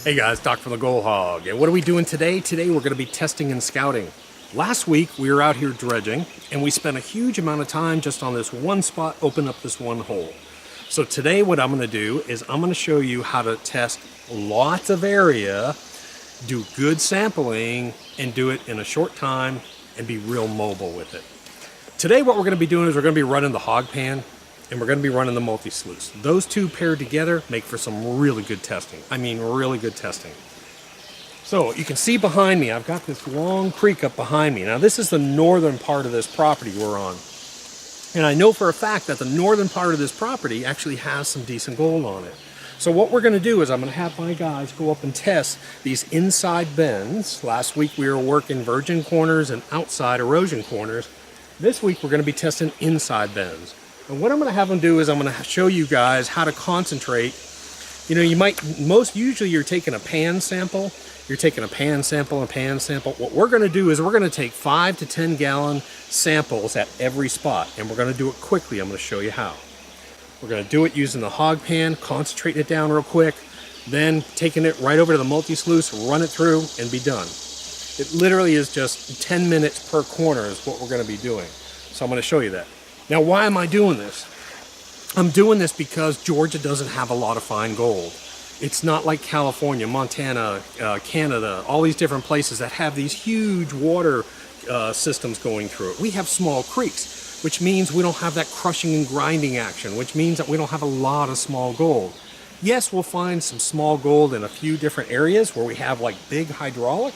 Hey guys, Doc from the Goal Hog. And what are we doing today? Today we're going to be testing and scouting. Last week we were out here dredging and we spent a huge amount of time just on this one spot, open up this one hole. So today what I'm going to do is I'm going to show you how to test lots of area, do good sampling, and do it in a short time and be real mobile with it. Today what we're going to be doing is we're going to be running the HogPan and we're going to be running the Multi Sluice. Those two paired together make for some really good testing. I mean really good testing. So you can see behind me, I've got this long creek up behind me. Now this is the northern part of this property we're on. And I know for a fact that the northern part of this property actually has some decent gold on it. So what we're going to do is I'm going to have my guys go up and test these inside bends. Last week we were working virgin corners and outside erosion corners. This week we're going to be testing inside bends. And what I'm going to have them do is I'm going to show you guys how to concentrate. You know, usually you're taking a pan sample. You're taking a pan sample and pan sample. What we're going to do is we're going to take 5 to 10 gallon samples at every spot. And we're going to do it quickly. I'm going to show you how. We're going to do it using the HogPan, concentrating it down real quick, then taking it right over to the Multi Sluice, run it through, and be done. It literally is just 10 minutes per corner is what we're going to be doing. So I'm going to show you that. Now, why am I doing this? I'm doing this because Georgia doesn't have a lot of fine gold. It's not like California, Montana, Canada, all these different places that have these huge water systems going through it. We have small creeks, which means we don't have that crushing and grinding action, which means that we don't have a lot of small gold. Yes, we'll find some small gold in a few different areas where we have like big hydraulic,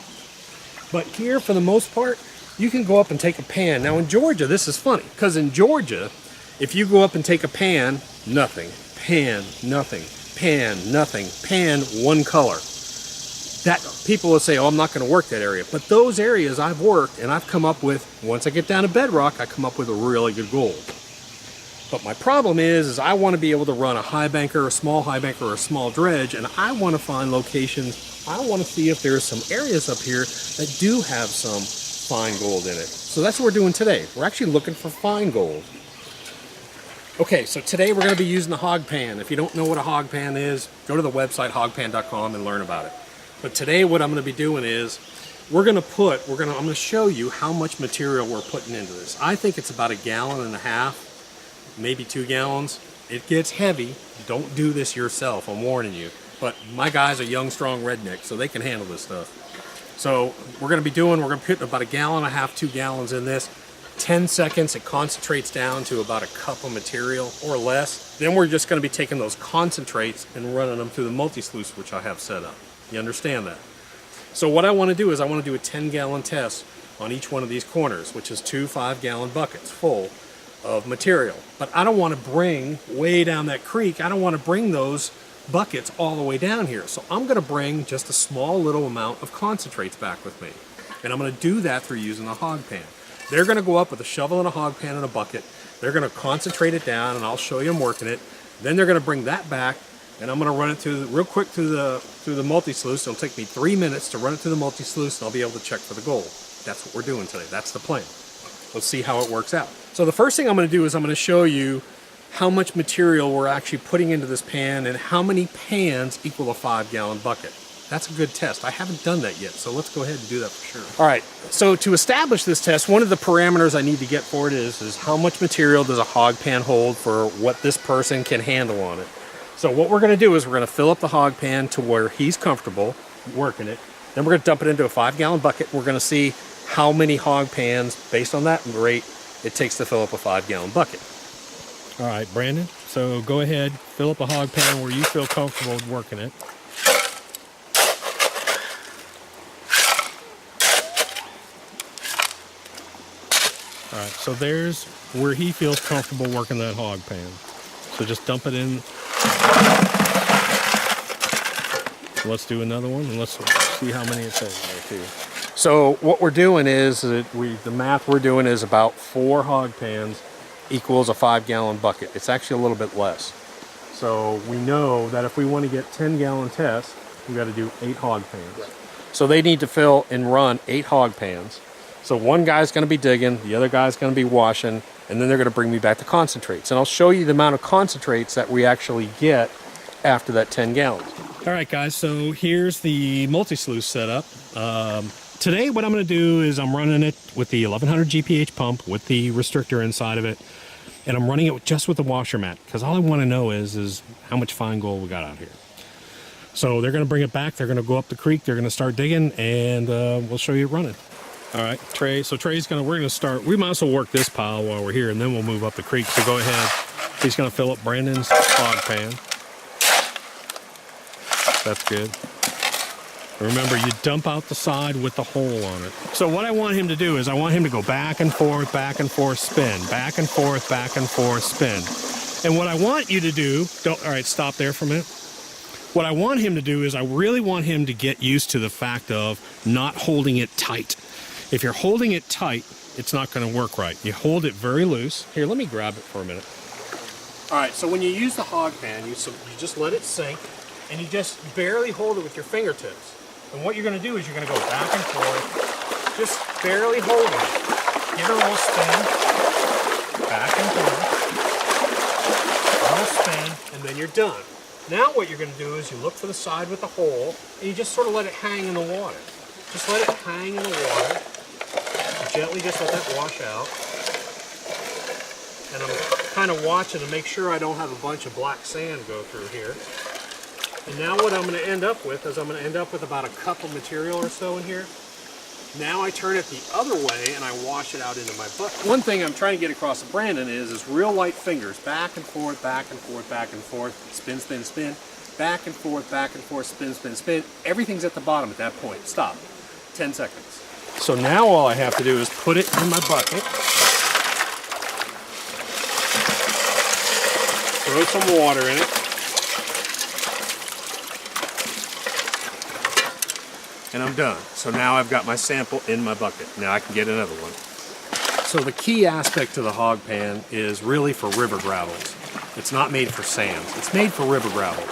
but here for the most part, you can go up and take a pan. Now in Georgia, this is funny, because in Georgia, if you go up and take a pan, nothing, pan, nothing, pan, nothing, pan, one color. That people will say, oh, I'm not going to work that area. But those areas I've worked and I've come up with, once I get down to bedrock, I come up with a really good gold. But my problem is I want to be able to run a high banker, a small high banker, or a small dredge, and I want to find locations. I want to see if there's some areas up here that do have some fine gold in it. So that's what we're doing today. We're actually looking for fine gold. Okay, so today we're going to be using the HogPan. If you don't know what a HogPan is, go to the website hogpan.com and learn about it. But today what I'm going to be doing is I'm going to show you how much material we're putting into this. I think it's about 1.5 gallons, maybe 2 gallons. It gets heavy. Don't do this yourself, I'm warning you. But my guys are young, strong rednecks, so they can handle this stuff. So we're going to put about 1.5 gallons, 2 gallons in this. 10 seconds, it concentrates down to about a cup of material or less. Then we're just going to be taking those concentrates and running them through the Multi Sluice, which I have set up. You understand that? So what I want to do is I want to do a 10-gallon test on each one of these corners, which is 2 5-gallon buckets full of material. But I don't want to bring way down that creek. I don't want to bring those buckets all the way down here. So I'm going to bring just a small little amount of concentrates back with me. And I'm going to do that through using the HogPan. They're going to go up with a shovel and a HogPan and a bucket. They're going to concentrate it down, and I'll show you them working it. Then they're going to bring that back, and I'm going to run it through real quick through the Multi Sluice. It'll take me 3 minutes to run it through the Multi Sluice, and I'll be able to check for the gold. That's what we're doing today. That's the plan. Let's see how it works out. So the first thing I'm going to do is I'm going to show you how much material we're actually putting into this pan and how many pans equal a 5-gallon bucket. That's a good test. I haven't done that yet, so let's go ahead and do that for sure. All right, so to establish this test, one of the parameters I need to get for it is how much material does a HogPan hold for what this person can handle on it. So what we're going to do is we're going to fill up the HogPan to where he's comfortable working it. Then we're going to dump it into a 5-gallon bucket. We're going to see how many HogPans, based on that rate, it takes to fill up a 5-gallon bucket. All right, Brandon, so go ahead, fill up a HogPan where you feel comfortable working it. All right, so there's where he feels comfortable working that HogPan. So just dump it in. Let's do another one, and let's see how many it says there too. So what we're doing is the math we're doing is about 4 HogPans equals a 5-gallon bucket. It's actually a little bit less. So we know that if we want to get 10-gallon tests, we got to do 8 HogPans. Right. So they need to fill and run 8 HogPans. So one guy's going to be digging, the other guy's going to be washing, and then they're going to bring me back the concentrates. And I'll show you the amount of concentrates that we actually get after that 10 gallons. All right, guys, so here's the multi-sluice setup. Today what I'm going to do is I'm running it with the 1100 GPH pump with the restrictor inside of it, and I'm running it just with the washer mat because all I want to know is how much fine gold we got out here. So they're going to bring it back, they're going to go up the creek, they're going to start digging, and we'll show you it running. All right, Trey, so we're going to start, we might as well work this pile while we're here, and then we'll move up the creek. So go ahead, he's going to fill up Brandon's HogPan. That's good. Remember, you dump out the side with the hole on it. So what I want him to do is I want him to go back and forth, spin, back and forth, spin. And what I want you to do, all right, stop there for a minute. What I want him to do is I really want him to get used to the fact of not holding it tight. If you're holding it tight, it's not going to work right. You hold it very loose. Here, let me grab it for a minute. All right, so when you use the HogPan, you just let it sink. And you just barely hold it with your fingertips. And what you're going to do is you're going to go back and forth, just barely holding it. Give it a little spin, back and forth, a little spin, and then you're done. Now what you're going to do is you look for the side with the hole, and you just sort of let it hang in the water. Just let it hang in the water. Gently just let that wash out. And I'm kind of watching to make sure I don't have a bunch of black sand go through here. And now what I'm going to end up with is I'm going to end up with about a cup of material or so in here. Now I turn it the other way and I wash it out into my bucket. One thing I'm trying to get across to Brandon is real light fingers, back and forth, spin, spin, spin, back and forth, spin, spin, spin. Everything's at the bottom at that point. Stop. 10 seconds. So now all I have to do is put it in my bucket, throw some water in it, and I'm done. So now I've got my sample in my bucket. Now I can get another one. So the key aspect to the HogPan is really for river gravels. It's not made for sands. It's made for river gravels.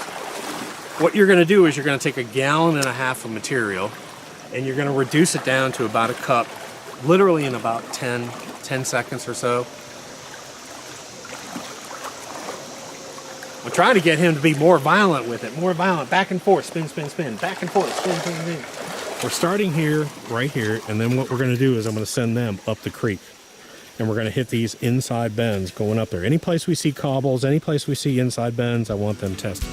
What you're going to do is you're going to take 1.5 gallons of material and you're going to reduce it down to about a cup, literally in about 10 seconds or so. I'm trying to get him to be more violent with it, more violent, back and forth, spin, spin, spin, back and forth, spin, spin, spin. We're starting here, right here, and then what we're going to do is I'm going to send them up the creek. And we're going to hit these inside bends going up there. Any place we see cobbles, any place we see inside bends, I want them tested.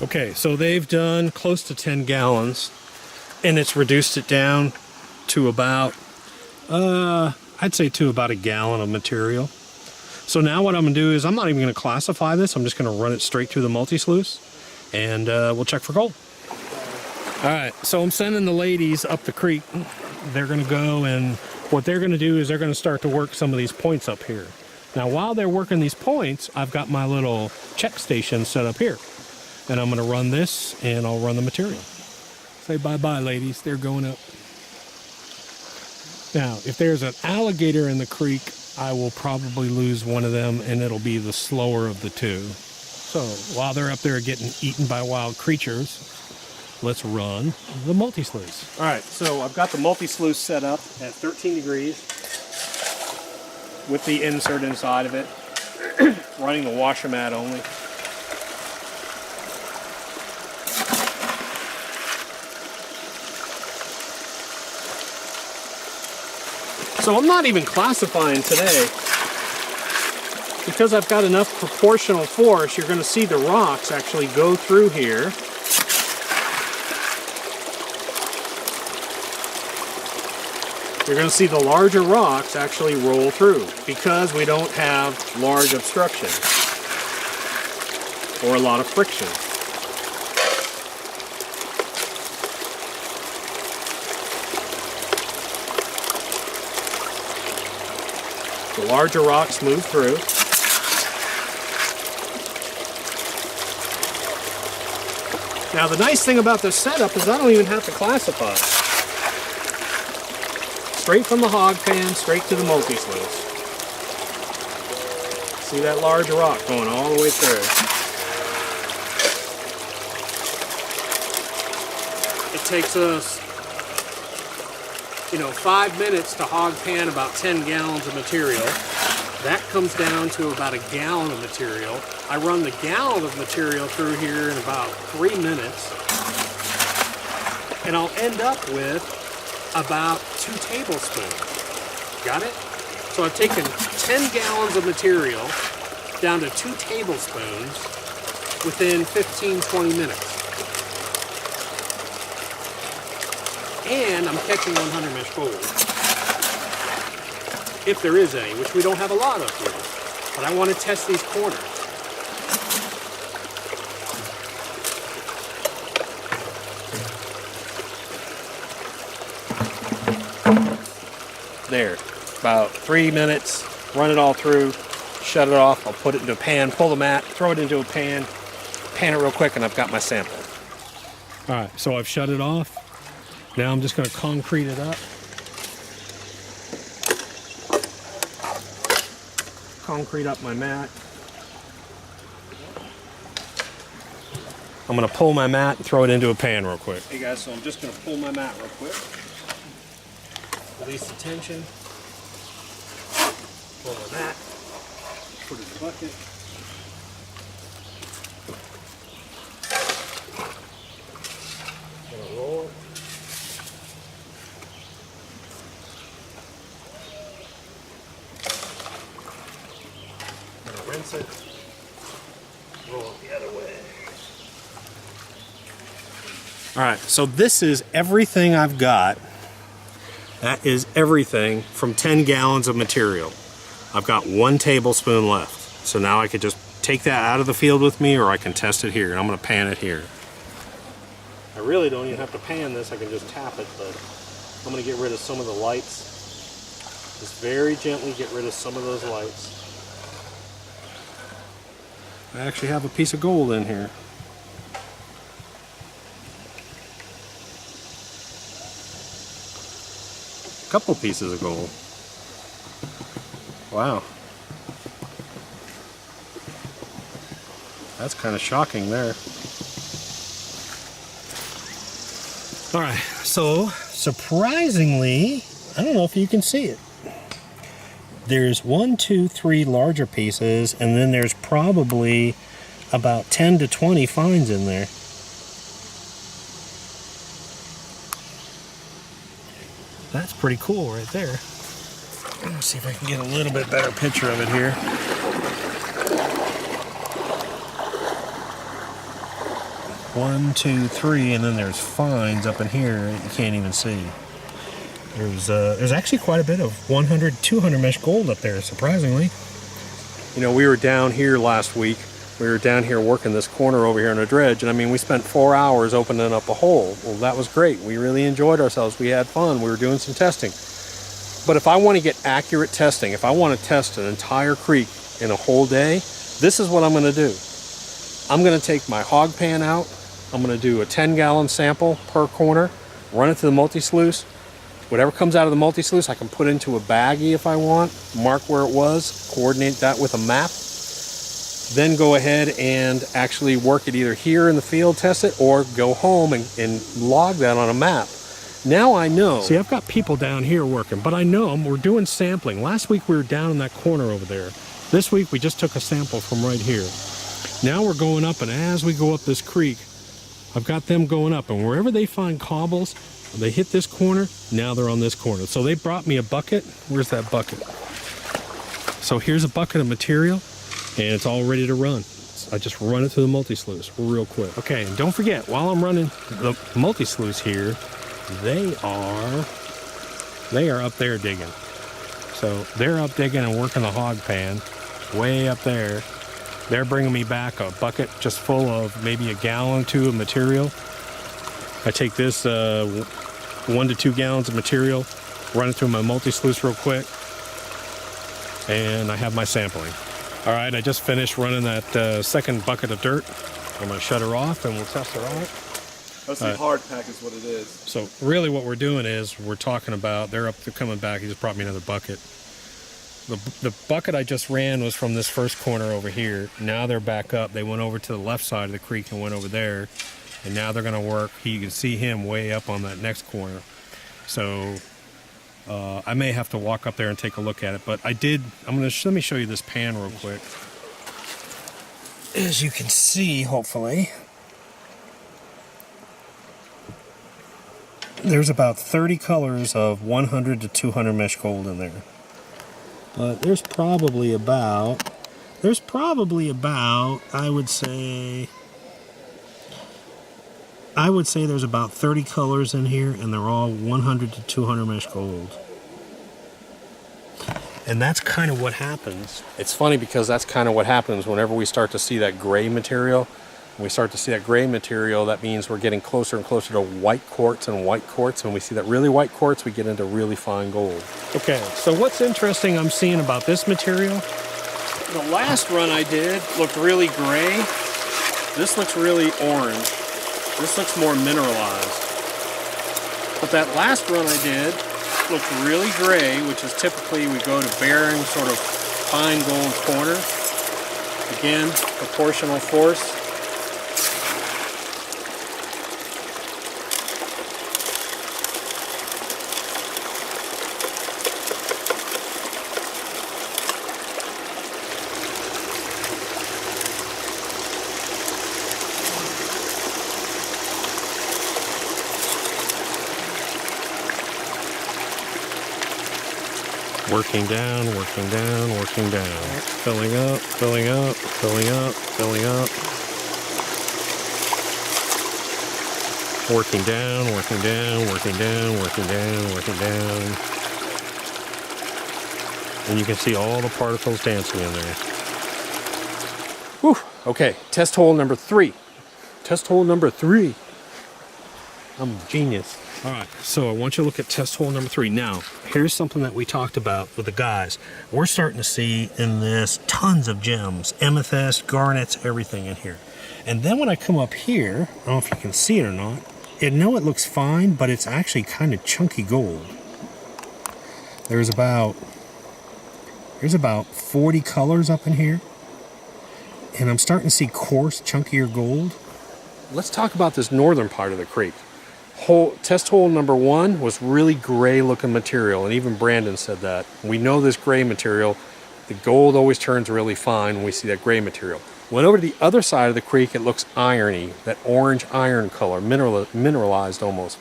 Okay, so they've done close to 10 gallons and it's reduced it down to about, I'd say to about 1 gallon of material. So now what I'm gonna do is I'm not even gonna classify this. I'm just gonna run it straight through the multi-sluice and we'll check for gold. All right, so I'm sending the ladies up the creek. They're gonna go, and what they're gonna do is they're gonna start to work some of these points up here. Now, while they're working these points, I've got my little check station set up here. And I'm gonna run this and I'll run the material. Say bye-bye, ladies, they're going up. Now, if there's an alligator in the creek, I will probably lose one of them and it'll be the slower of the two. So while they're up there getting eaten by wild creatures, let's run the multi-sluice. All right, so I've got the multi-sluice set up at 13 degrees with the insert inside of it, running the washer mat only. So I'm not even classifying today. Because I've got enough proportional force, you're going to see the rocks actually go through here. You're going to see the larger rocks actually roll through because we don't have large obstruction or a lot of friction. The larger rocks move through. Now the nice thing about this setup is I don't even have to classify. Straight from the HogPan, straight to the Multi Sluice. See that large rock going all the way through. It takes us, 5 minutes to HogPan about 10 gallons of material. That comes down to about a gallon of material. I run the gallon of material through here in about 3 minutes. And I'll end up with about 2 tablespoons. Got it? So I've taken 10 gallons of material down to 2 tablespoons within 15-20 minutes. And I'm catching 100 mesh gold. If there is any, which we don't have a lot of here. But I want to test these corners. There, about 3 minutes, run it all through, shut it off, I'll put it into a pan, pull the mat, throw it into a pan it real quick, and I've got my sample. All right, so I've shut it off. Now I'm just going to concrete it up. Concrete up my mat. I'm going to pull my mat and throw it into a pan real quick. Hey guys, so I'm just going to pull my mat real quick. Release the tension. Pull my mat. Put it in the bucket. Gonna roll it. Gonna rinse it. Roll it the other way. All right, so this is everything I've got. That is everything from 10 gallons of material. I've got 1 tablespoon left. So now I could just take that out of the field with me, or I can test it here. I'm gonna pan it here. I really don't even have to pan this, I can just tap it, but I'm gonna get rid of some of the lights. Just very gently get rid of some of those lights. I actually have a piece of gold in here. Couple pieces of gold. Wow. That's kind of shocking there. All right, so surprisingly, I don't know if you can see it. There's 1, 2, 3 larger pieces, and then there's probably about 10 to 20 fines in there. That's pretty cool right there. Let's see if I can get a little bit better picture of it here. One, two, three, and then there's fines up in here that you can't even see. There's actually quite a bit of 100, 200 mesh gold up there, surprisingly. We were down here last week. We were down here working this corner over here on a dredge, and I mean, we spent 4 hours opening up a hole. Well, that was great. We really enjoyed ourselves. We had fun. We were doing some testing. But if I want to get accurate testing, if I want to test an entire creek in a whole day, this is what I'm going to do. I'm going to take my HogPan out. I'm going to do a 10-gallon sample per corner, run it to the Multi Sluice. Whatever comes out of the Multi Sluice, I can put into a baggie if I want, mark where it was, coordinate that with a map. Then go ahead and actually work it either here in the field, test it, or go home and log that on a map. Now I know. See, I've got people down here working, but I know them. We're doing sampling. Last week we were down in that corner over there. This week we just took a sample from right here. Now we're going up, and as we go up this creek, I've got them going up, and wherever they find cobbles, They hit this corner, now they're on this corner. So they brought me a bucket. Where's that bucket? So here's a bucket of material, and it's all ready to run. I just run it through the Multi Sluice real quick. Okay, and don't forget, while I'm running the Multi Sluice here, they are up there digging. So they're up digging and working the HogPan way up there. They're bringing me back a bucket just full of maybe a gallon or two of material. I take this 1 to 2 gallons of material, run it through my Multi Sluice real quick, and I have my sampling. All right, I just finished running that second bucket of dirt. I'm gonna shut her off and we'll test her out. That's the hard pack is what it is. So really what we're doing is we're talking about, they're coming back. He just brought me another bucket. The bucket I just ran was from this first corner over here. Now they're back up. They went over to the left side of the creek and went over there. And now they're gonna work. You can see him way up on that next corner. So I may have to walk up there and take a look at it, but let me show you this pan real quick. As you can see, hopefully, there's about 30 colors of 100 to 200 mesh gold in there. But there's probably about, I would say there's about 30 colors in here, and they're all 100 to 200 mesh gold. And that's kind of what happens. It's funny because that's kind of what happens whenever we start to see that gray material. When we start to see that gray material, that means we're getting closer and closer to white quartz and white quartz. When we see that really white quartz, we get into really fine gold. Okay, so what's interesting I'm seeing about this material, the last run I did looked really gray. This looks really orange. This looks more mineralized. But that last run I did looked really gray, which is typically we go to bearing sort of fine gold corner. Again, proportional force. Working down, working down, working down. Filling up, filling up, filling up, filling up. Working down, working down, working down, working down, working down. And you can see all the particles dancing in there. Whew. Okay, test hole number 3. Test hole number 3. I'm a genius. All right, so I want you to look at test hole number 3. Now, here's something that we talked about with the guys. We're starting to see in this tons of gems, amethyst, garnets, everything in here. And then when I come up here, I don't know if you can see it or not, it looks fine, but it's actually kind of chunky gold. There's about 40 colors up in here. And I'm starting to see coarse, chunkier gold. Let's talk about this northern part of the creek. Test hole number 1 was really gray looking material, and even Brandon said that. We know this gray material, the gold always turns really fine when we see that gray material. Went over to the other side of the creek, it looks irony, that orange iron color, mineralized almost.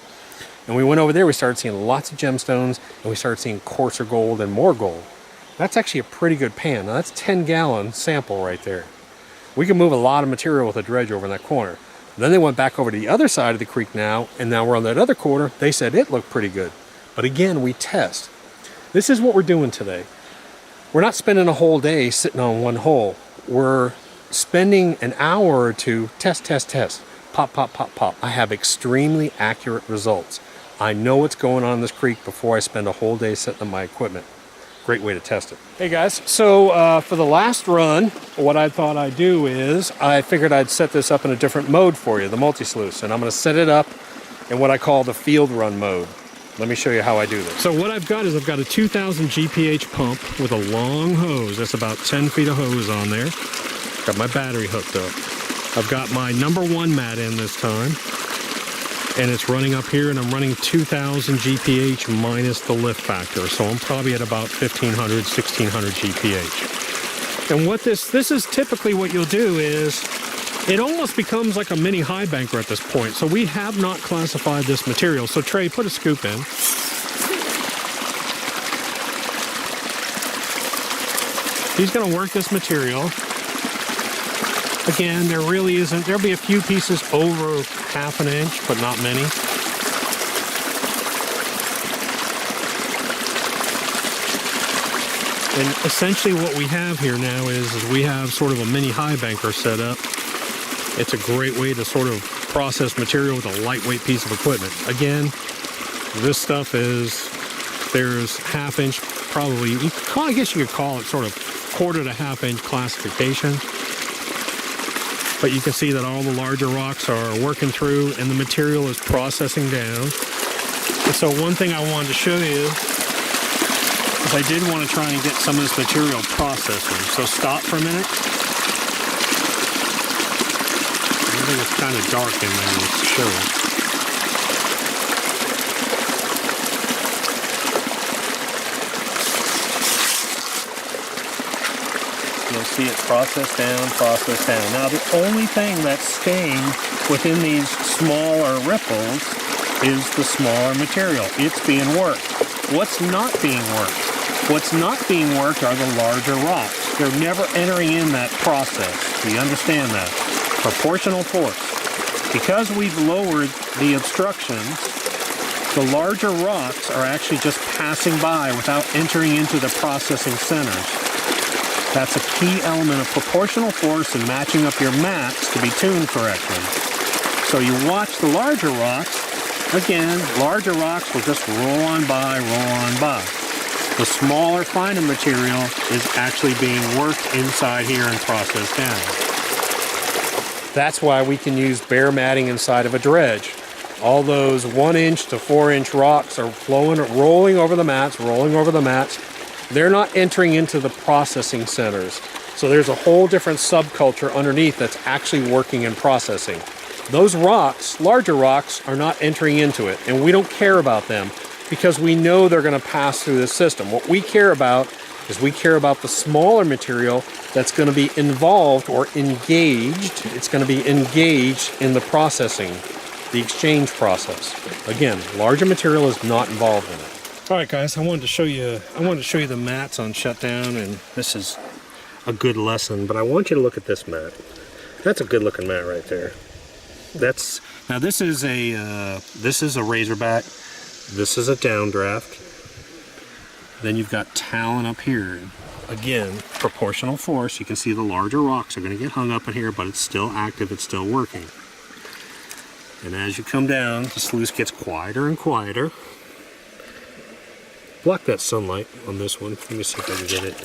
And we went over there, we started seeing lots of gemstones, and we started seeing coarser gold and more gold. That's actually a pretty good pan. Now that's a 10-gallon sample right there. We can move a lot of material with a dredge over in that corner. Then they went back over to the other side of the creek now, and now we're on that other corner. They said it looked pretty good. But again, we test. This is what we're doing today. We're not spending a whole day sitting on one hole. We're spending an hour or two, test, test, test. Pop, pop, pop, pop. I have extremely accurate results. I know what's going on in this creek before I spend a whole day sitting on my equipment. Great way to test it. Hey guys, so for the last run, what I thought I'd do is I figured I'd set this up in a different mode for you, the Multi Sluice, and I'm going to set it up in what I call the field run mode. Let me show you how I do this. So what I've got is I've got a 2000 GPH pump with a long hose. That's about 10 feet of hose on there. Got my battery hooked up. I've got my number 1 mat in this time. And it's running up here, and I'm running 2000 GPH minus the lift factor. So I'm probably at about 1500, 1600 GPH. And what this is typically what you'll do is it almost becomes like a mini high banker at this point. So we have not classified this material. So Trey, put a scoop in. He's going to work this material. Again, there really isn't, there'll be a few pieces over 1/2 inch, but not many. And essentially what we have here now is we have sort of a mini high banker set up. It's a great way to sort of process material with a lightweight piece of equipment. Again, this stuff is, there's 1/2 inch, probably, I guess you could call it sort of 1/4 to 1/2 inch classification. But you can see that all the larger rocks are working through and the material is processing down. And so one thing I wanted to show you is I did want to try and get some of this material processing. So stop for a minute. I think it's kind of dark in there, it's showing. You'll see it process down, process down. Now the only thing that's staying within these smaller ripples is the smaller material. It's being worked. What's not being worked? What's not being worked are the larger rocks. They're never entering in that process. Do you understand that? Proportional force. Because we've lowered the obstructions, the larger rocks are actually just passing by without entering into the processing centers. That's a key element of proportional force and matching up your mats to be tuned correctly. So you watch the larger rocks, again, larger rocks will just roll on by, roll on by. The smaller, finer material is actually being worked inside here and processed down. That's why we can use bare matting inside of a dredge. All those 1 inch to 4 inch rocks are flowing, rolling over the mats, rolling over the mats. They're not entering into the processing centers. So there's a whole different subculture underneath that's actually working and processing. Those rocks, larger rocks, are not entering into it, and we don't care about them because we know they're going to pass through the system. What we care about is we care about the smaller material that's going to be involved or engaged. It's going to be engaged in the processing, the exchange process. Again, larger material is not involved in it. All right, guys, I wanted to show you the mats on shutdown, and this is a good lesson, but I want you to look at this mat. That's a good looking mat right there. Now this is a razorback. This is a downdraft. Then you've got talon up here. Again, proportional force. You can see the larger rocks are going to get hung up in here, but it's still active, it's still working. And as you come down, the sluice gets quieter and quieter. Block that sunlight on this one. Let me see if I can get it.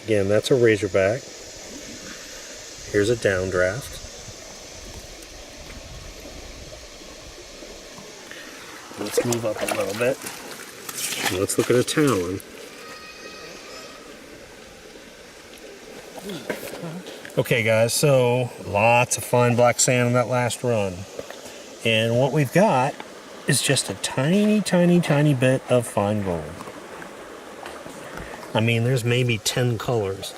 Again, that's a razorback. Here's a downdraft. Let's move up a little bit. And let's look at a talon. Okay guys, so lots of fine black sand on that last run. And what we've got is just a tiny, tiny, tiny bit of fine gold. I mean, there's maybe 10 colors.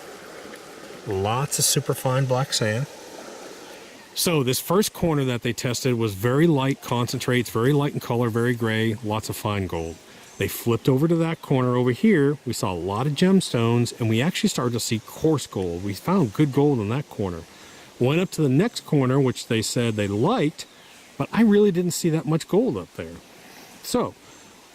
Lots of super fine black sand. So this first corner that they tested was very light concentrates, very light in color, very gray, lots of fine gold. They flipped over to that corner over here. We saw a lot of gemstones, and we actually started to see coarse gold. We found good gold in that corner. Went up to the next corner, which they said they liked, but I really didn't see that much gold up there. So,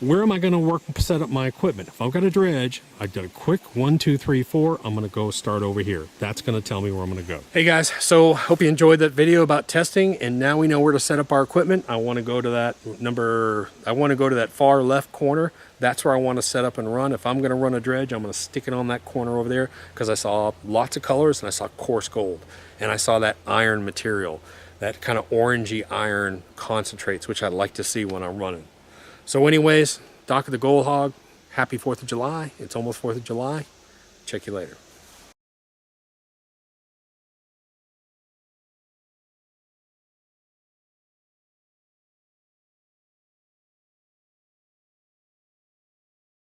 where am I going to set up my equipment? If I've got a dredge, I've got a quick 1, 2, 3, 4, I'm going to go start over here. That's going to tell me where I'm going to go. Hey guys, so hope you enjoyed that video about testing, and now we know where to set up our equipment. I want to go to that far left corner. That's where I want to set up and run. If I'm going to run a dredge, I'm going to stick it on that corner over there because I saw lots of colors and I saw coarse gold. And I saw that iron material, that kind of orangey iron concentrates, which I like to see when I'm running. So anyways, Doc of the Gold Hog, happy 4th of July. It's almost 4th of July. Check you later.